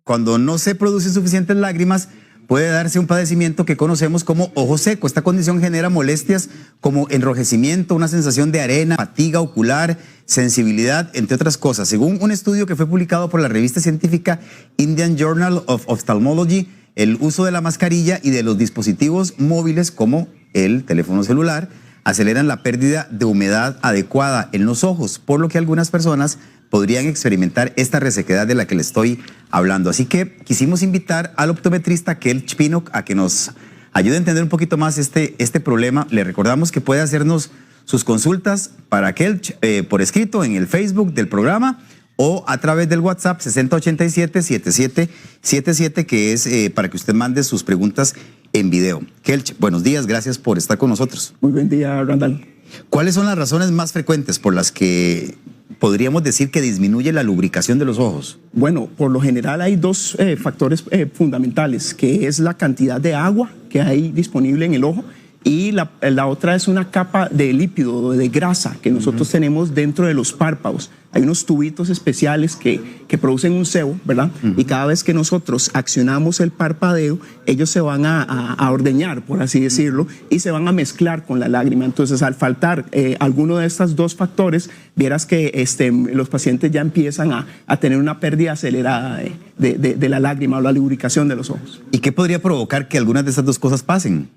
cuando no se producen suficientes lágrimas, puede darse un padecimiento que conocemos como ojo seco. Esta condición genera molestias como enrojecimiento, una sensación de arena, fatiga ocular, sensibilidad, entre otras cosas. Según un estudio que fue publicado por la revista científica Indian Journal of Ophthalmology, el uso de la mascarilla y de los dispositivos móviles como el teléfono celular aceleran la pérdida de humedad adecuada en los ojos, por lo que algunas personas podrían experimentar esta resequedad de la que les estoy hablando. Así que quisimos invitar al optometrista Kelch Pinnock a que nos ayude a entender un poquito más este problema. Le recordamos que puede hacernos sus consultas para Kelch por escrito en el Facebook del programa o a través del WhatsApp 6087-7777, que es para que usted mande sus preguntas en video. Kelch, buenos días, gracias por estar con nosotros. Muy buen día, Randall. ¿Cuáles son las razones más frecuentes por las que podríamos decir que disminuye la lubricación de los ojos? Bueno, por lo general hay dos factores fundamentales, que es la cantidad de agua que hay disponible en el ojo y la otra es una capa de lípido, de grasa que nosotros tenemos dentro de los párpados. Hay unos tubitos especiales que producen un sebo, ¿verdad? Y cada vez que nosotros accionamos el parpadeo, ellos se van a ordeñar, por así decirlo, y se van a mezclar con la lágrima. Entonces, al faltar alguno de estos dos factores, vieras que los pacientes ya empiezan a tener una pérdida acelerada de la lágrima o la lubricación de los ojos. ¿Y qué podría provocar que algunas de estas dos cosas pasen?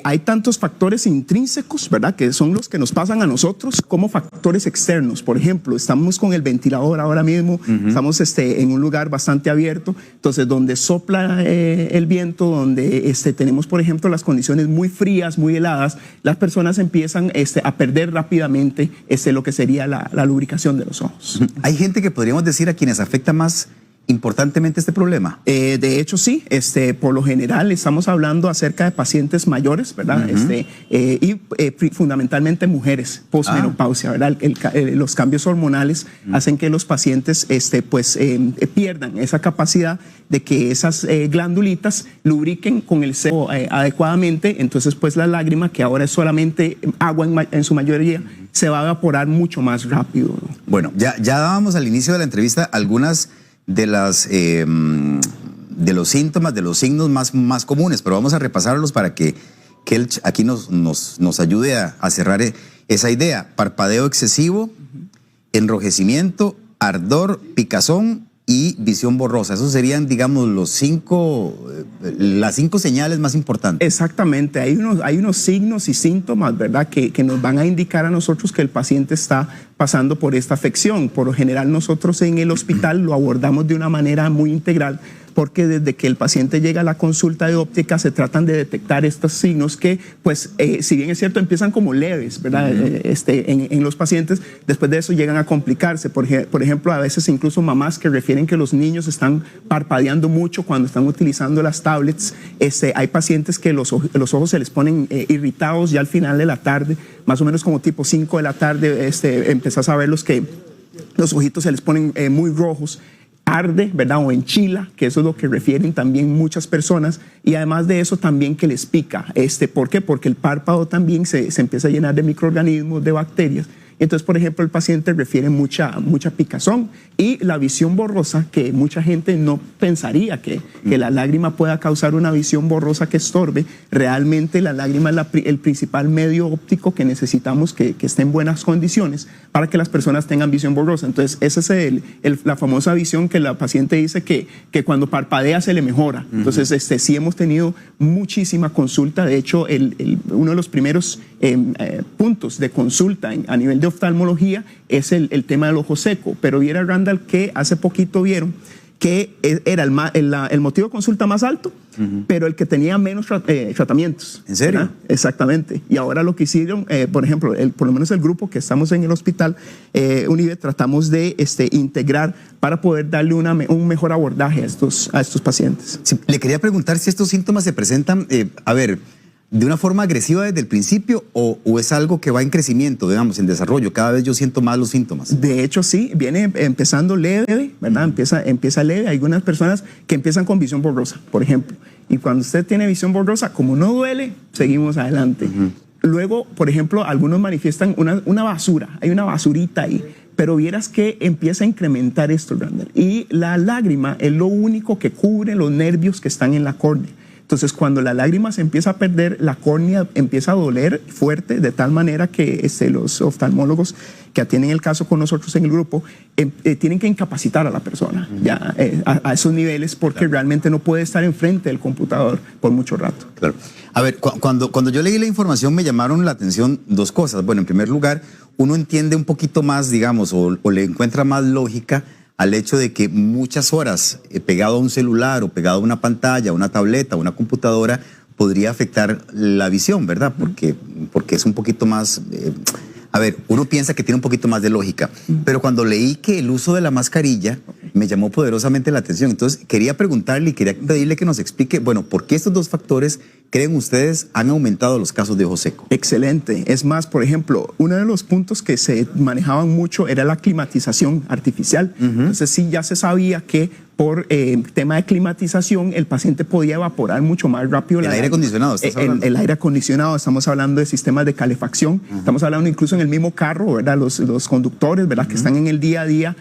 Hay tantos factores intrínsecos, ¿verdad?, que son los que nos pasan a nosotros, como factores externos. Por ejemplo, estamos con el ventilador ahora mismo, estamos en un lugar bastante abierto, entonces donde sopla el viento, donde tenemos, por ejemplo, las condiciones muy frías, muy heladas, las personas empiezan a perder rápidamente lo que sería la lubricación de los ojos. Hay gente que podríamos decir a quienes afecta más importantemente este problema. De hecho, sí. Por lo general estamos hablando acerca de pacientes mayores, ¿verdad? Y fundamentalmente mujeres postmenopausia, ¿verdad? Los cambios hormonales hacen que los pacientes pierdan esa capacidad de que esas glándulitas lubriquen con el sebo adecuadamente. Entonces, pues la lágrima, que ahora es solamente agua en su mayoría, se va a evaporar mucho más rápido, ¿no? Bueno, ya dábamos al inicio de la entrevista algunas de los síntomas, de los signos más comunes, pero vamos a repasarlos para que Kelch aquí nos ayude a cerrar esa idea. Parpadeo excesivo, enrojecimiento, ardor, picazón y visión borrosa. Esos serían, digamos, las cinco señales más importantes. Exactamente. Hay unos signos y síntomas, ¿verdad?, que nos van a indicar a nosotros que el paciente está pasando por esta afección. Por lo general, nosotros en el hospital lo abordamos de una manera muy integral, porque desde que el paciente llega a la consulta de óptica se tratan de detectar estos signos que, pues, si bien es cierto, empiezan como leves, ¿verdad? En los pacientes, después de eso llegan a complicarse. Por ejemplo, a veces incluso mamás que refieren que los niños están parpadeando mucho cuando están utilizando las tablets. Hay pacientes que los ojos se les ponen irritados ya al final de la tarde, más o menos como tipo 5 de la tarde, empezás a ver los ojitos se les ponen muy rojos. Arde, ¿verdad?, o enchila, que eso es lo que refieren también muchas personas, y además de eso también que les pica. ¿Por qué? Porque el párpado también se empieza a llenar de microorganismos, de bacterias. Entonces, por ejemplo, el paciente refiere mucha picazón y la visión borrosa, que mucha gente no pensaría que la lágrima pueda causar una visión borrosa que estorbe. Realmente la lágrima es el principal medio óptico que necesitamos que esté en buenas condiciones para que las personas tengan visión borrosa. Entonces, esa es la famosa visión que la paciente dice que cuando parpadea se le mejora. Entonces, sí hemos tenido muchísima consulta. De hecho, uno de los primeros puntos de consulta a nivel de oftalmología es el tema del ojo seco, pero viera, Randall, que hace poquito vieron que era el motivo de consulta más alto, pero el que tenía menos tratamientos. ¿En serio? ¿Verdad? Exactamente. Y ahora lo que hicieron, por ejemplo, por lo menos el grupo que estamos en el hospital Unive, tratamos de integrar para poder darle un mejor abordaje a estos pacientes. Sí, le quería preguntar si estos síntomas se presentan, ¿de una forma agresiva desde el principio o es algo que va en crecimiento, digamos, en desarrollo? Cada vez yo siento más los síntomas. De hecho, sí, viene empezando leve, ¿verdad? Empieza leve. Hay algunas personas que empiezan con visión borrosa, por ejemplo. Y cuando usted tiene visión borrosa, como no duele, seguimos adelante. Luego, por ejemplo, algunos manifiestan una basura, hay una basurita ahí, Pero vieras que empieza a incrementar esto, Randall. Y la lágrima es lo único que cubre los nervios que están en la córnea. Entonces, cuando la lágrima se empieza a perder, la córnea empieza a doler fuerte, de tal manera que los oftalmólogos que atienden el caso con nosotros en el grupo tienen que incapacitar a la persona ya, a esos niveles, porque realmente no puede estar enfrente del computador por mucho rato. Claro. A ver, cuando yo leí la información me llamaron la atención dos cosas. Bueno, en primer lugar, uno entiende un poquito más, digamos, o le encuentra más lógica al hecho de que muchas horas pegado a un celular o pegado a una pantalla, una tableta, una computadora, podría afectar la visión, ¿verdad? Porque es un poquito más... a ver, uno piensa que tiene un poquito más de lógica, pero cuando leí que el uso de la mascarilla me llamó poderosamente la atención. Entonces quería preguntarle y quería pedirle que nos explique, bueno, ¿por qué estos dos factores creen ustedes han aumentado los casos de ojo seco? Excelente. Es más, por ejemplo, uno de los puntos que se manejaban mucho era la climatización artificial. Entonces sí, ya se sabía que por tema de climatización el paciente podía evaporar mucho más rápido. El aire acondicionado, ¿estás hablando? El aire acondicionado, estamos hablando de sistemas de calefacción, estamos hablando incluso en el mismo carro, ¿verdad? Los conductores, ¿verdad? Que están en el día a día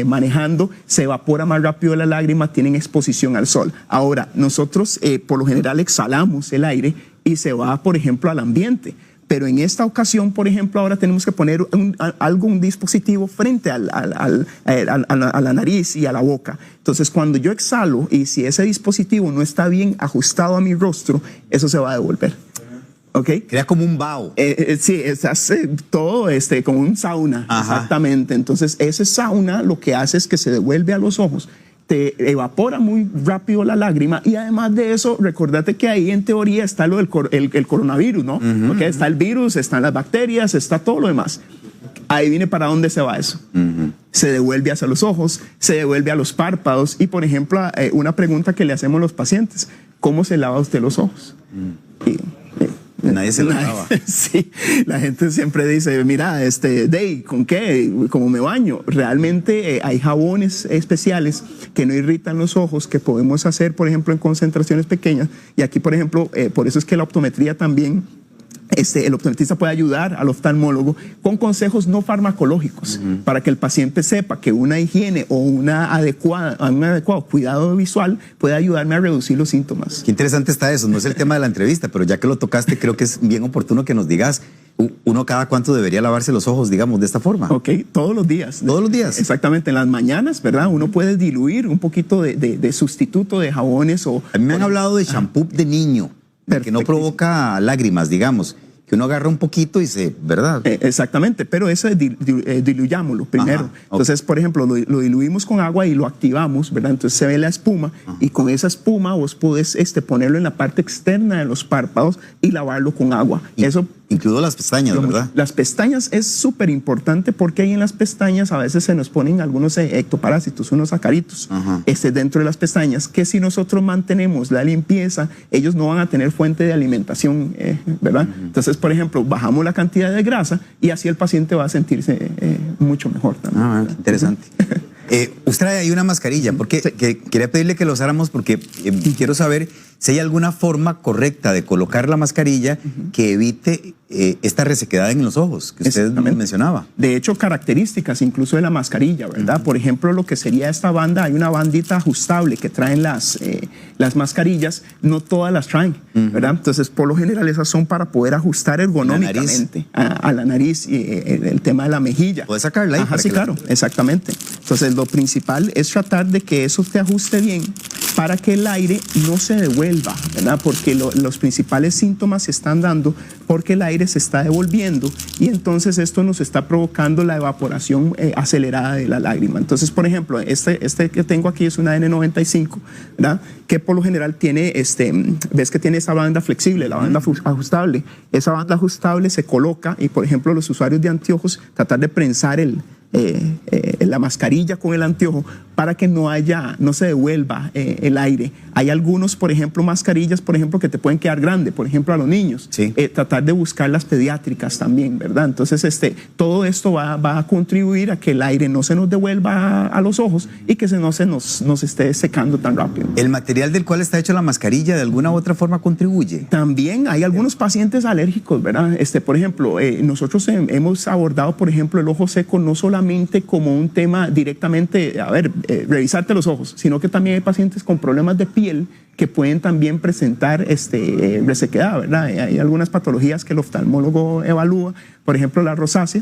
manejando, se evapora más rápido la lágrima, tienen exposición al sol. Ahora, nosotros por lo general exhalamos el aire y se va, por ejemplo, al ambiente. Pero en esta ocasión, por ejemplo, ahora tenemos que poner un dispositivo frente a la nariz y a la boca. Entonces, cuando yo exhalo y si ese dispositivo no está bien ajustado a mi rostro, eso se va a devolver. ¿Okay? Crea como un vaho. Sí, hace todo como un sauna. Ajá. Exactamente. Entonces, ese sauna lo que hace es que se devuelve a los ojos, te evapora muy rápido la lágrima y además de eso, recordate que ahí en teoría está lo del el coronavirus, ¿no? Okay, está el virus, están las bacterias, está todo lo demás. Ahí viene para dónde se va eso. Se devuelve hacia los ojos, se devuelve a los párpados y, por ejemplo, una pregunta que le hacemos a los pacientes, ¿cómo se lava usted los ojos? Nadie se lo lava. Sí, la gente siempre dice, mira, Dave, ¿con qué? ¿Cómo me baño? Realmente hay jabones especiales que no irritan los ojos, que podemos hacer, por ejemplo, en concentraciones pequeñas. Y aquí, por ejemplo, por eso es que la optometría también... el optometrista puede ayudar al oftalmólogo con consejos no farmacológicos para que el paciente sepa que una higiene o un adecuado cuidado visual puede ayudarme a reducir los síntomas. Qué interesante está eso, no es el tema de la entrevista, pero ya que lo tocaste, creo que es bien oportuno que nos digas, uno cada cuánto debería lavarse los ojos, digamos, de esta forma. Ok, todos los días. ¿Todos los días? Exactamente, en las mañanas, ¿verdad? Uno puede diluir un poquito de sustituto de jabones o... A mí me han hablado de shampoo de niño. Que no provoca lágrimas, digamos, que uno agarra un poquito y se, ¿verdad? Exactamente, pero ese diluyámoslo primero. Ajá, okay. Entonces, por ejemplo, lo diluimos con agua y lo activamos, ¿verdad? Entonces se ve la espuma. Ajá. Y con esa espuma vos podés ponerlo en la parte externa de los párpados y lavarlo con agua. Eso incluido las pestañas, ¿verdad? Las pestañas es súper importante porque ahí en las pestañas a veces se nos ponen algunos ectoparásitos, unos acaritos dentro de las pestañas, que si nosotros mantenemos la limpieza, ellos no van a tener fuente de alimentación, ¿verdad? Entonces, por ejemplo, bajamos la cantidad de grasa y así el paciente va a sentirse mucho mejor también. Interesante. Usted trae ahí una mascarilla, porque quería pedirle que lo usáramos porque quiero saber si hay alguna forma correcta de colocar la mascarilla que evite esta resequedad en los ojos que usted mencionaba. De hecho, características incluso de la mascarilla, ¿verdad? Por ejemplo, lo que sería esta banda, hay una bandita ajustable que traen las mascarillas, no todas las traen, ¿verdad? Entonces, por lo general, esas son para poder ajustar ergonómicamente a la nariz y el tema de la mejilla. ¿Puedes sacarla ahí? Ajá, sí, claro, exactamente. Entonces, lo principal es tratar de que eso te ajuste bien para que el aire no se devuelva, ¿verdad? Porque los principales síntomas se están dando porque el aire se está devolviendo y entonces esto nos está provocando la evaporación acelerada de la lágrima. Entonces, por ejemplo, este que tengo aquí es una N95, ¿verdad? Que por lo general tiene, ves que tiene esa banda flexible, la banda ajustable. Esa banda ajustable se coloca y, por ejemplo, los usuarios de anteojos tratar de prensar la mascarilla con el anteojo para que no se devuelva el aire. Hay algunos, por ejemplo, mascarillas, por ejemplo, que te pueden quedar grande, por ejemplo, a los niños. Sí. Tratar de buscar las pediátricas también, ¿verdad? Entonces, todo esto va a contribuir a que el aire no se nos devuelva a los ojos y que no se nos esté secando tan rápido. ¿El material del cual está hecho la mascarilla de alguna u otra forma contribuye? También hay algunos pacientes alérgicos, ¿verdad? Por ejemplo, nosotros hemos abordado, por ejemplo, el ojo seco no solamente como un tema directamente, revisarte los ojos, sino que también hay pacientes con problemas de piel que pueden también presentar resequedad, ¿verdad? Hay algunas patologías que el oftalmólogo evalúa, por ejemplo, la rosácea,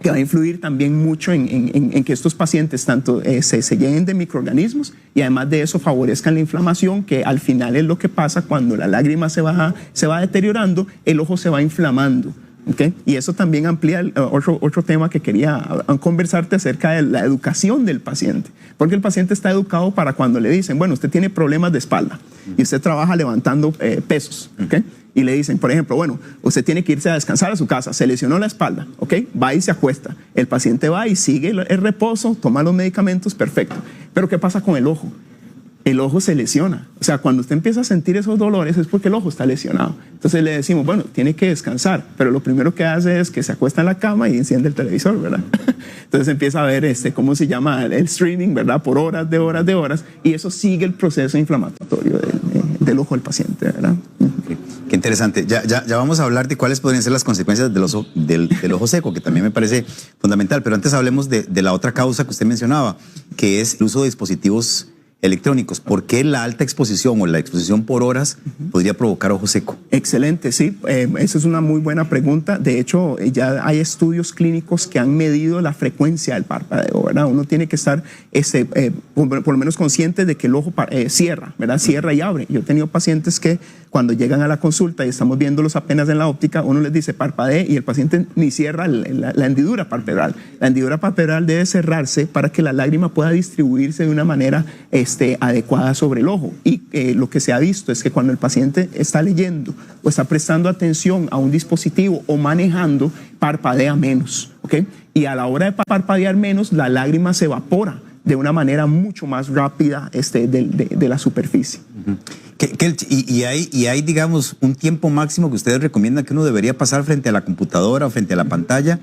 que va a influir también mucho en que estos pacientes tanto se llenen de microorganismos y además de eso favorezcan la inflamación, que al final es lo que pasa cuando la lágrima se va deteriorando, el ojo se va inflamando. ¿Okay? Y eso también amplía otro tema que quería conversarte acerca de la educación del paciente, porque el paciente está educado para cuando le dicen, bueno, usted tiene problemas de espalda y usted trabaja levantando pesos, ¿okay? Y le dicen, por ejemplo, bueno, usted tiene que irse a descansar a su casa, se lesionó la espalda, ¿ok? Va y se acuesta. El paciente va y sigue el reposo, toma los medicamentos, perfecto. Pero ¿qué pasa con el ojo? El ojo se lesiona. O sea, cuando usted empieza a sentir esos dolores es porque el ojo está lesionado. Entonces le decimos, bueno, tiene que descansar, pero lo primero que hace es que se acuesta en la cama y enciende el televisor, ¿verdad? Entonces empieza a ver, ¿cómo se llama? El streaming, ¿verdad? Por horas, y eso sigue el proceso inflamatorio del ojo del paciente, ¿verdad? Qué interesante. Ya vamos a hablar de cuáles podrían ser las consecuencias del ojo seco, que también me parece fundamental, pero antes hablemos de la otra causa que usted mencionaba, que es el uso de dispositivos electrónicos. ¿Por qué la alta exposición o la exposición por horas podría provocar ojo seco? Excelente, sí. Esa es una muy buena pregunta. De hecho, ya hay estudios clínicos que han medido la frecuencia del parpadeo, ¿verdad? Uno tiene que estar por lo menos consciente de que el ojo cierra, ¿verdad? Cierra y abre. Yo he tenido pacientes que cuando llegan a la consulta y estamos viéndolos apenas en la óptica, uno les dice parpadee y el paciente ni cierra la hendidura palpebral. La hendidura palpebral debe cerrarse para que la lágrima pueda distribuirse de una manera adecuada sobre el ojo. Y lo que se ha visto es que cuando el paciente está leyendo o está prestando atención a un dispositivo o manejando, parpadea menos, ¿ok? Y a la hora de parpadear menos, la lágrima se evapora de una manera mucho más rápida de la superficie. Y hay, digamos, un tiempo máximo que ustedes recomiendan que uno debería pasar frente a la computadora o frente a la pantalla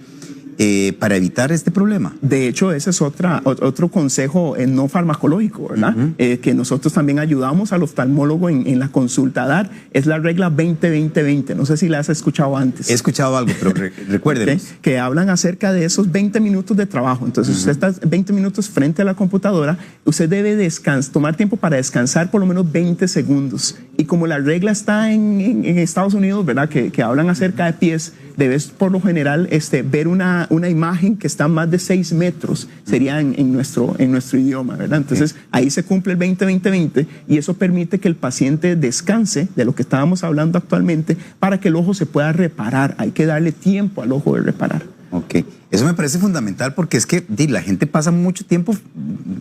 para evitar este problema. De hecho, ese es otro consejo no farmacológico, ¿verdad? Que nosotros también ayudamos al oftalmólogo en la consulta a dar. Es la regla 20-20-20. No sé si la has escuchado antes. He escuchado algo, pero recuérdenos. Okay. Que hablan acerca de esos 20 minutos de trabajo. Entonces, usted está 20 minutos frente a la computadora, usted debe tomar tiempo para descansar por lo menos 20 segundos. Y como la regla está en Estados Unidos, ¿verdad? Que hablan acerca de pies, debes por lo general ver una imagen que está a más de 6 metros, sería en nuestro idioma, ¿verdad? Entonces ahí se cumple el 20-20-20 y eso permite que el paciente descanse de lo que estábamos hablando actualmente para que el ojo se pueda reparar. Hay que darle tiempo al ojo de reparar. Ok, eso me parece fundamental porque es que la gente pasa mucho tiempo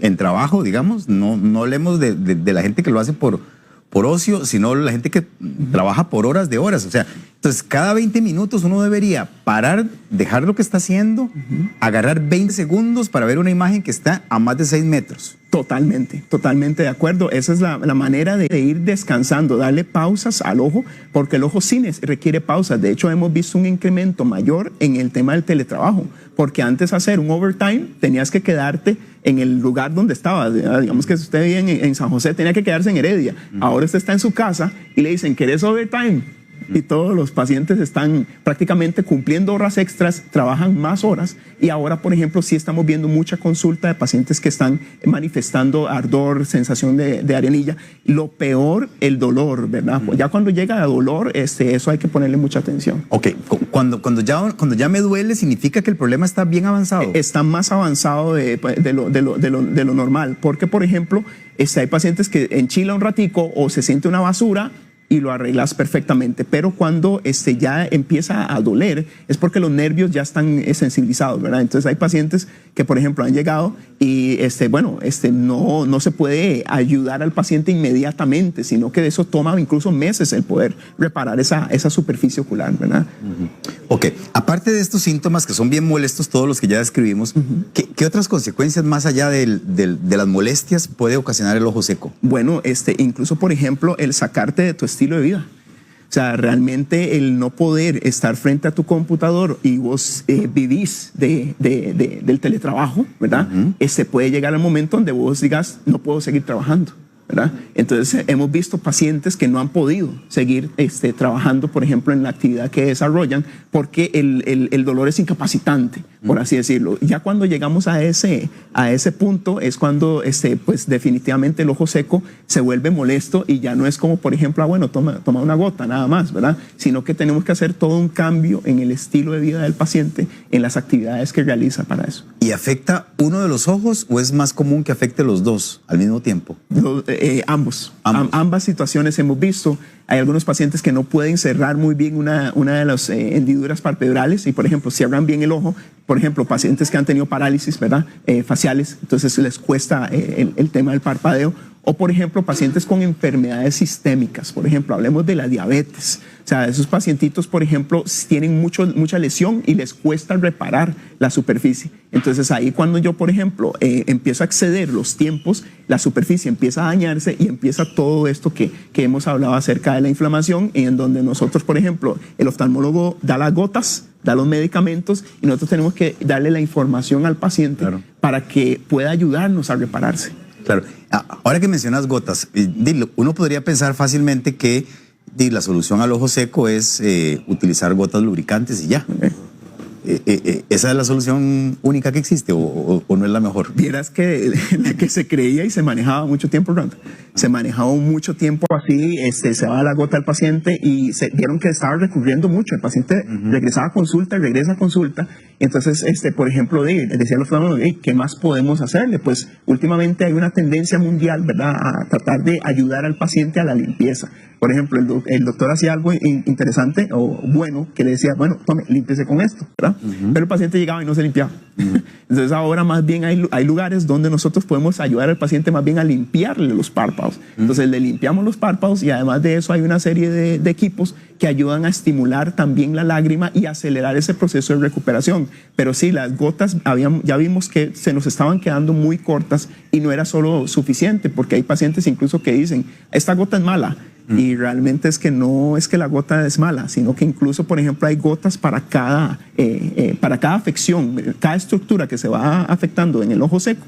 en trabajo, digamos, no hablemos de la gente que lo hace por ocio, sino la gente que trabaja por horas de horas. O sea, entonces cada 20 minutos uno debería parar, dejar lo que está haciendo, agarrar 20 segundos para ver una imagen que está a más de 6 metros. Totalmente de acuerdo. Esa es la manera de ir descansando, darle pausas al ojo, porque el ojo sí requiere pausas. De hecho, hemos visto un incremento mayor en el tema del teletrabajo, porque antes de hacer un overtime tenías que quedarte en el lugar donde estabas. Digamos que si usted vive en San José, tenía que quedarse en Heredia. Ahora usted está en su casa y le dicen, ¿querés overtime? Y todos los pacientes están prácticamente cumpliendo horas extras, trabajan más horas y ahora, por ejemplo, sí estamos viendo mucha consulta de pacientes que están manifestando ardor, sensación de arenilla. Lo peor, el dolor, ¿verdad? Ya cuando llega a dolor, eso hay que ponerle mucha atención. Ok, cuando ya me duele, ¿significa que el problema está bien avanzado? Está más avanzado de lo normal, porque, por ejemplo, hay pacientes que enchila un ratico o se siente una basura y lo arreglas perfectamente, pero cuando ya empieza a doler es porque los nervios ya están sensibilizados, ¿verdad? Entonces hay pacientes que, por ejemplo, han llegado y no se puede ayudar al paciente inmediatamente, sino que de eso toma incluso meses el poder reparar esa superficie ocular, ¿verdad? Ok, aparte de estos síntomas que son bien molestos, todos los que ya describimos, ¿qué otras consecuencias más allá de las molestias puede ocasionar el ojo seco? Bueno, incluso, por ejemplo, el sacarte de tu estilo de vida. O sea, realmente el no poder estar frente a tu computador y vos vivís del teletrabajo, ¿verdad? Puede llegar al momento donde vos digas, no puedo seguir trabajando, ¿verdad? Entonces hemos visto pacientes que no han podido seguir trabajando, por ejemplo, en la actividad que desarrollan porque el dolor es incapacitante, por así decirlo. Ya cuando llegamos a ese punto es cuando pues definitivamente el ojo seco se vuelve molesto y ya no es como, por ejemplo, bueno, toma una gota nada más, ¿verdad? Sino que tenemos que hacer todo un cambio en el estilo de vida del paciente, en las actividades que realiza para eso. ¿Y afecta uno de los ojos o es más común que afecte los dos al mismo tiempo? Ambos. Ambas situaciones hemos visto. Hay algunos pacientes que no pueden cerrar muy bien una de las hendiduras palpebrales y, por ejemplo, cierran bien el ojo. Por ejemplo, pacientes que han tenido parálisis, ¿verdad? Faciales, entonces les cuesta el tema del parpadeo. O, por ejemplo, pacientes con enfermedades sistémicas. Por ejemplo, hablemos de la diabetes. O sea, esos pacientitos, por ejemplo, tienen mucha lesión y les cuesta reparar la superficie. Entonces, ahí cuando yo, por ejemplo, empiezo a exceder los tiempos, la superficie empieza a dañarse y empieza todo esto que hemos hablado acerca de la inflamación, en donde nosotros, por ejemplo, el oftalmólogo da las gotas, da los medicamentos y nosotros tenemos que darle la información al paciente para que pueda ayudarnos a repararse. Claro. Ahora que mencionas gotas, uno podría pensar fácilmente que la solución al ojo seco es utilizar gotas lubricantes y ya. ¿Esa es la solución única que existe o no es la mejor? Vieras que la que se creía y se manejaba mucho tiempo, Ronda. Se manejaba mucho tiempo así, se va la gota al paciente y se vieron que estaba recurriendo mucho. El paciente regresaba a consulta, regresa a consulta. Entonces, por ejemplo, decía los oftalmólogos, ¿qué más podemos hacerle? Pues últimamente hay una tendencia mundial, ¿verdad?, a tratar de ayudar al paciente a la limpieza. Por ejemplo, el doctor hacía algo interesante o bueno, que le decía, bueno, tome, límpiese con esto, ¿verdad? Pero el paciente llegaba y no se limpiaba. Entonces ahora más bien hay lugares donde nosotros podemos ayudar al paciente más bien a limpiarle los párpados. Entonces le limpiamos los párpados y además de eso hay una serie de equipos que ayudan a estimular también la lágrima y acelerar ese proceso de recuperación. Pero sí, las gotas ya vimos que se nos estaban quedando muy cortas y no era solo suficiente, porque hay pacientes incluso que dicen, esta gota es mala. Y realmente es que no es que la gota es mala, sino que incluso, por ejemplo, hay gotas para cada afección, cada estructura que se va afectando en el ojo seco.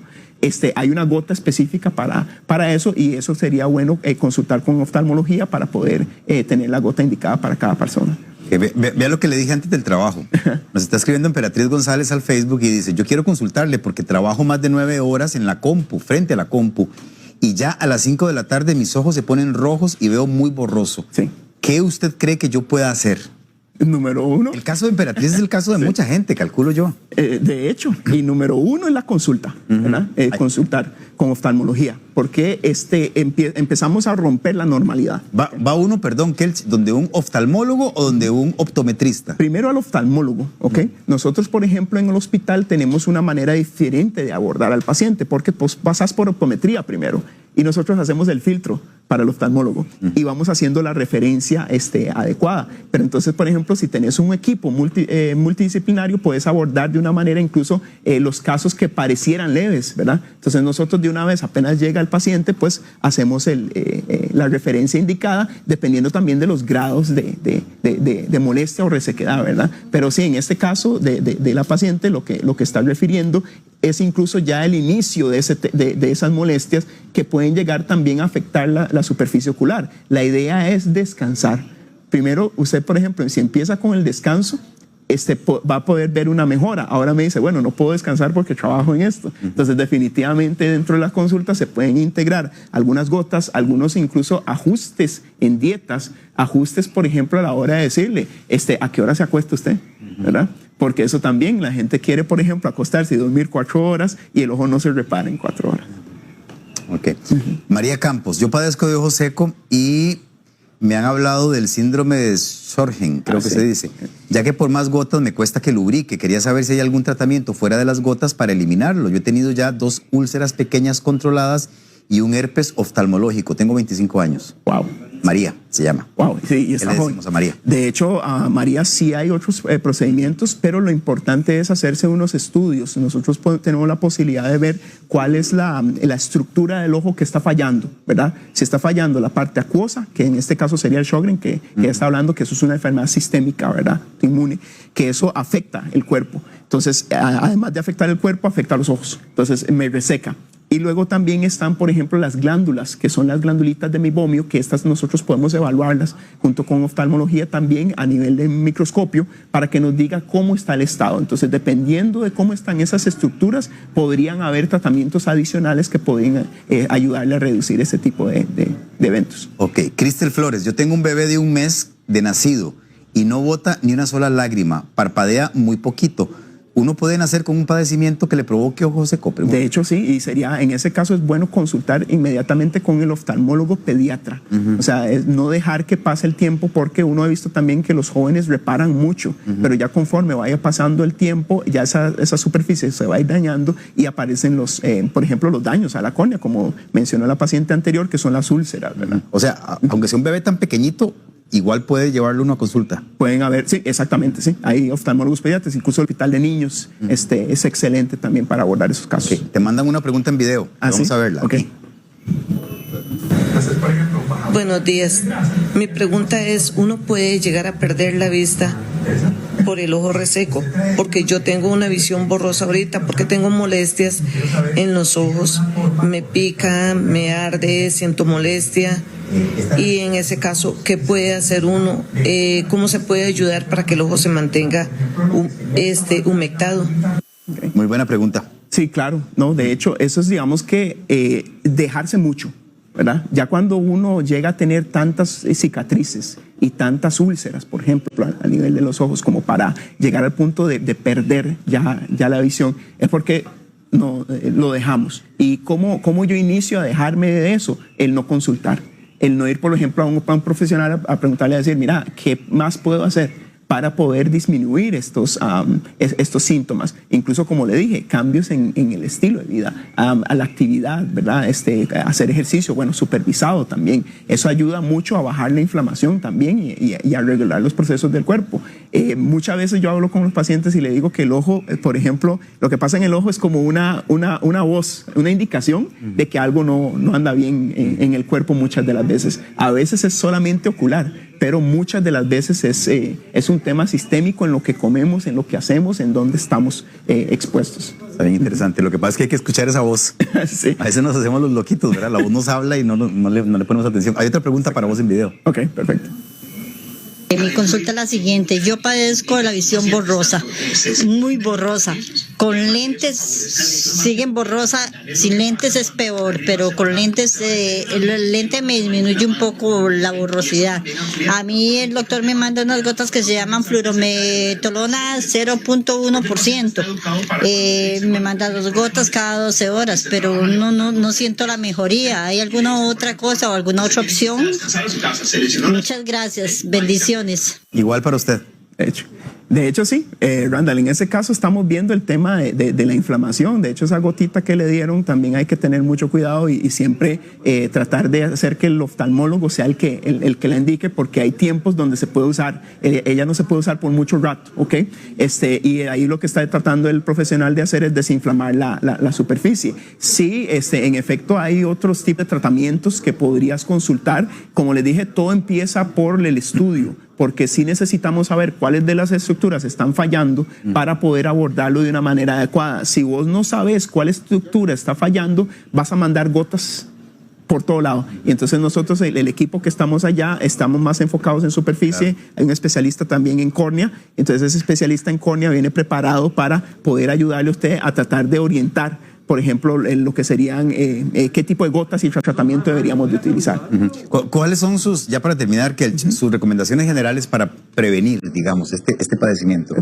Hay una gota específica para eso y eso sería bueno consultar con oftalmología para poder tener la gota indicada para cada persona. Vea lo que le dije antes del trabajo. Nos está escribiendo Emperatriz González al Facebook y dice, yo quiero consultarle porque trabajo más de 9 horas en la compu, frente a la compu. Y ya a las 5 de la tarde mis ojos se ponen rojos y veo muy borroso. Sí. ¿Qué usted cree que yo pueda hacer? Número uno. El caso de Emperatriz es el caso de mucha gente, calculo yo. De hecho, y número uno es la consulta, ¿verdad? Consultar con oftalmología, porque empezamos a romper la normalidad. Va uno, perdón, ¿donde un oftalmólogo o donde un optometrista? Primero al oftalmólogo, ¿ok? Nosotros, por ejemplo, en el hospital tenemos una manera diferente de abordar al paciente, porque pues, pasas por optometría primero y nosotros hacemos el filtro para el oftalmólogo y vamos haciendo la referencia adecuada. Pero entonces, por ejemplo, si tenés un equipo multidisciplinario, puedes abordar de una manera incluso los casos que parecieran leves, ¿verdad? Entonces nosotros de una vez, apenas llega el paciente, pues hacemos la referencia indicada, dependiendo también de los grados de molestia o resequedad, ¿verdad? Pero sí, en este caso de la paciente, lo que está refiriendo es incluso ya el inicio de esas molestias que pueden llegar también a afectar la superficie ocular. La idea es descansar. Primero, usted, por ejemplo, si empieza con el descanso, va a poder ver una mejora. Ahora me dice, bueno, no puedo descansar porque trabajo en esto. Entonces, definitivamente dentro de las consultas se pueden integrar algunas gotas, algunos incluso ajustes en dietas, ajustes, por ejemplo, a la hora de decirle, ¿a qué hora se acuesta usted? ¿Verdad? Porque eso también, la gente quiere, por ejemplo, acostarse y dormir 4 horas y el ojo no se repara en 4 horas. Ok. María Campos, yo padezco de ojo seco y me han hablado del síndrome de Sjögren, creo que se dice, ya que por más gotas me cuesta que lubrique. Quería saber si hay algún tratamiento fuera de las gotas para eliminarlo. Yo he tenido ya 2 úlceras pequeñas controladas y un herpes oftalmológico. Tengo 25 años. Wow. María se llama. Wow, sí, y ¿Qué está le joven. decimos a María? De hecho, a María sí hay otros procedimientos, pero lo importante es hacerse unos estudios. Nosotros tenemos la posibilidad de ver cuál es la estructura del ojo que está fallando, ¿verdad? Si está fallando la parte acuosa, que en este caso sería el Sjögren, que está hablando que eso es una enfermedad sistémica, ¿verdad? Inmune, que eso afecta el cuerpo. Entonces, además de afectar el cuerpo, afecta a los ojos. Entonces, me reseca. Y luego también están, por ejemplo, las glándulas, que son las glandulitas de meiomio, que estas nosotros podemos evaluarlas junto con oftalmología también a nivel de microscopio para que nos diga cómo está el estado. Entonces, dependiendo de cómo están esas estructuras, podrían haber tratamientos adicionales que podrían ayudarle a reducir ese tipo de eventos. Ok, Cristel Flores, yo tengo un bebé de 1 mes de nacido y no bota ni una sola lágrima, parpadea muy poquito. ¿Uno puede nacer con un padecimiento que le provoque ojo seco? Pregunta. De hecho, sí, y sería, en ese caso es bueno consultar inmediatamente con el oftalmólogo pediatra. O sea, no dejar que pase el tiempo, porque uno ha visto también que los jóvenes reparan mucho, pero ya conforme vaya pasando el tiempo, ya esa superficie se va a ir dañando y aparecen por ejemplo, los daños a la córnea, como mencionó la paciente anterior, que son las úlceras, ¿verdad? O sea, aunque sea un bebé tan pequeñito, igual puede llevarlo a una consulta. Pueden haber, sí, exactamente, sí. Hay oftalmólogos pediatras, incluso el hospital de niños es excelente también para abordar esos casos. Okay. Te mandan una pregunta en video. Vamos a verla. Okay. Buenos días. Mi pregunta es, ¿uno puede llegar a perder la vista por el ojo reseco? Porque yo tengo una visión borrosa ahorita, porque tengo molestias en los ojos. Me pica, me arde, siento molestia. Y en ese caso, ¿qué puede hacer uno? ¿Cómo se puede ayudar para que el ojo se mantenga humectado? Okay. Muy buena pregunta. Sí, claro. No, de hecho, eso es, digamos que dejarse mucho, ¿verdad? Ya cuando uno llega a tener tantas cicatrices y tantas úlceras, por ejemplo, a nivel de los ojos, como para llegar al punto de perder ya la visión, es porque no lo dejamos. ¿Y cómo yo inicio a dejarme de eso? El no consultar. El no ir, por ejemplo, a un profesional a preguntarle, a decir, mira, ¿qué más puedo hacer para poder disminuir estos síntomas? Incluso, como le dije, cambios en el estilo de vida, a la actividad, ¿verdad? Hacer ejercicio, bueno, supervisado también. Eso ayuda mucho a bajar la inflamación también y a regular los procesos del cuerpo. Muchas veces yo hablo con los pacientes y le digo que el ojo, por ejemplo, lo que pasa en el ojo es como una voz, una indicación de que algo no anda bien en el cuerpo muchas de las veces. A veces es solamente ocular, pero muchas de las veces es un tema sistémico en lo que comemos, en lo que hacemos, en donde estamos expuestos. Está bien interesante. Lo que pasa es que hay que escuchar esa voz. Sí. A veces nos hacemos los loquitos, ¿verdad? La voz nos habla y no le ponemos atención. Hay otra pregunta para vos en video. Ok, perfecto. Mi consulta es la siguiente. Yo padezco de la visión borrosa, muy borrosa. Con lentes siguen borrosa, sin lentes es peor, pero con lentes, el lente me disminuye un poco la borrosidad. A mí el doctor me manda unas gotas que se llaman fluorometolona 0.1%. Me manda 2 gotas cada 12 horas, pero no siento la mejoría. ¿Hay alguna otra cosa o alguna otra opción? Muchas gracias. Bendiciones. Igual para usted. De hecho, sí, Randall, en ese caso estamos viendo el tema de la inflamación. De hecho, esa gotita que le dieron también hay que tener mucho cuidado y siempre tratar de hacer que el oftalmólogo sea el que la indique, porque hay tiempos donde se puede usar, ella no se puede usar por mucho rato, ¿ok? Y ahí lo que está tratando el profesional de hacer es desinflamar la superficie. Sí, en efecto hay otros tipos de tratamientos que podrías consultar. Como les dije, todo empieza por el estudio, porque sí necesitamos saber cuáles de las estructuras están fallando para poder abordarlo de una manera adecuada. Si vos no sabes cuál estructura está fallando, vas a mandar gotas por todo lado. Y entonces nosotros, el equipo que estamos allá, estamos más enfocados en superficie. Claro. Hay un especialista también en córnea. Entonces ese especialista en córnea viene preparado para poder ayudarle a usted a tratar de orientar, por ejemplo, lo que serían qué tipo de gotas y tratamiento deberíamos de utilizar. ¿Cuáles son sus, ya para terminar, sus recomendaciones generales para prevenir, digamos, este padecimiento?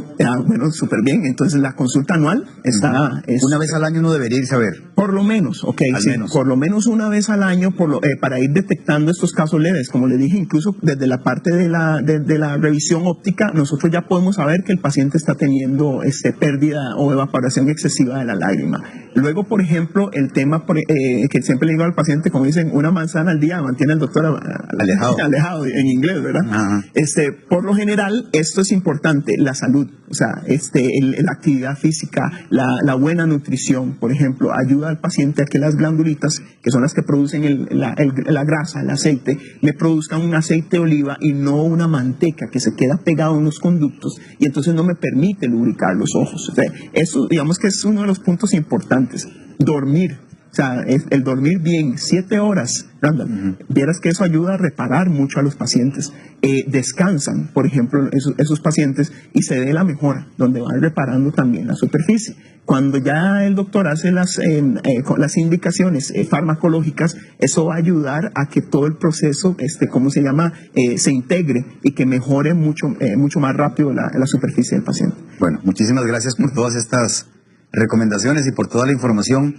Bueno, súper bien. Entonces la consulta anual está... Una vez al año uno debería irse a ver. Por lo menos, ok. Al sí, menos. Por lo menos una vez al año para ir detectando estos casos leves. Como le dije, incluso desde la parte de la revisión óptica, nosotros ya podemos saber que el paciente está teniendo pérdida o evaporación excesiva de la lágrima. Luego Luego, por ejemplo, el tema que siempre le digo al paciente, como dicen, una manzana al día mantiene al doctor alejado en inglés, ¿verdad? Ajá. Por lo general, esto es importante, la salud, o sea, la actividad física, la buena nutrición, por ejemplo, ayuda al paciente a que las glandulitas, que son las que producen la grasa, el aceite, le produzcan un aceite de oliva y no una manteca que se queda pegado en los conductos y entonces no me permite lubricar los ojos. O sea, eso, digamos que es uno de los puntos importantes. Dormir. O sea, el dormir bien, 7 horas, Randall, vieras que eso ayuda a reparar mucho a los pacientes. Descansan, por ejemplo, esos pacientes y se ve la mejora, donde van reparando también la superficie. Cuando ya el doctor hace las indicaciones farmacológicas, eso va a ayudar a que todo el proceso, se integre y que mejore mucho más rápido la superficie del paciente. Bueno, muchísimas gracias por todas estas recomendaciones y por toda la información.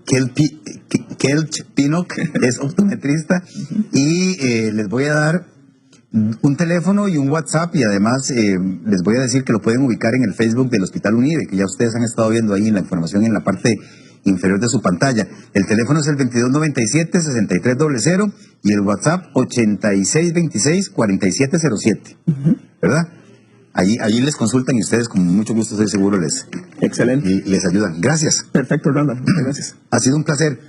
Kelch Pinnock es optometrista y les voy a dar un teléfono y un WhatsApp y además les voy a decir que lo pueden ubicar en el Facebook del Hospital Unive, que ya ustedes han estado viendo ahí en la información en la parte inferior de su pantalla. El teléfono es el 2297-6300 y el WhatsApp 8626-4707, ¿verdad? Allí les consultan y ustedes con mucho gusto, estoy seguro, les Excelente. ayudan. Gracias. Perfecto, Randall. Muchas gracias. Ha sido un placer.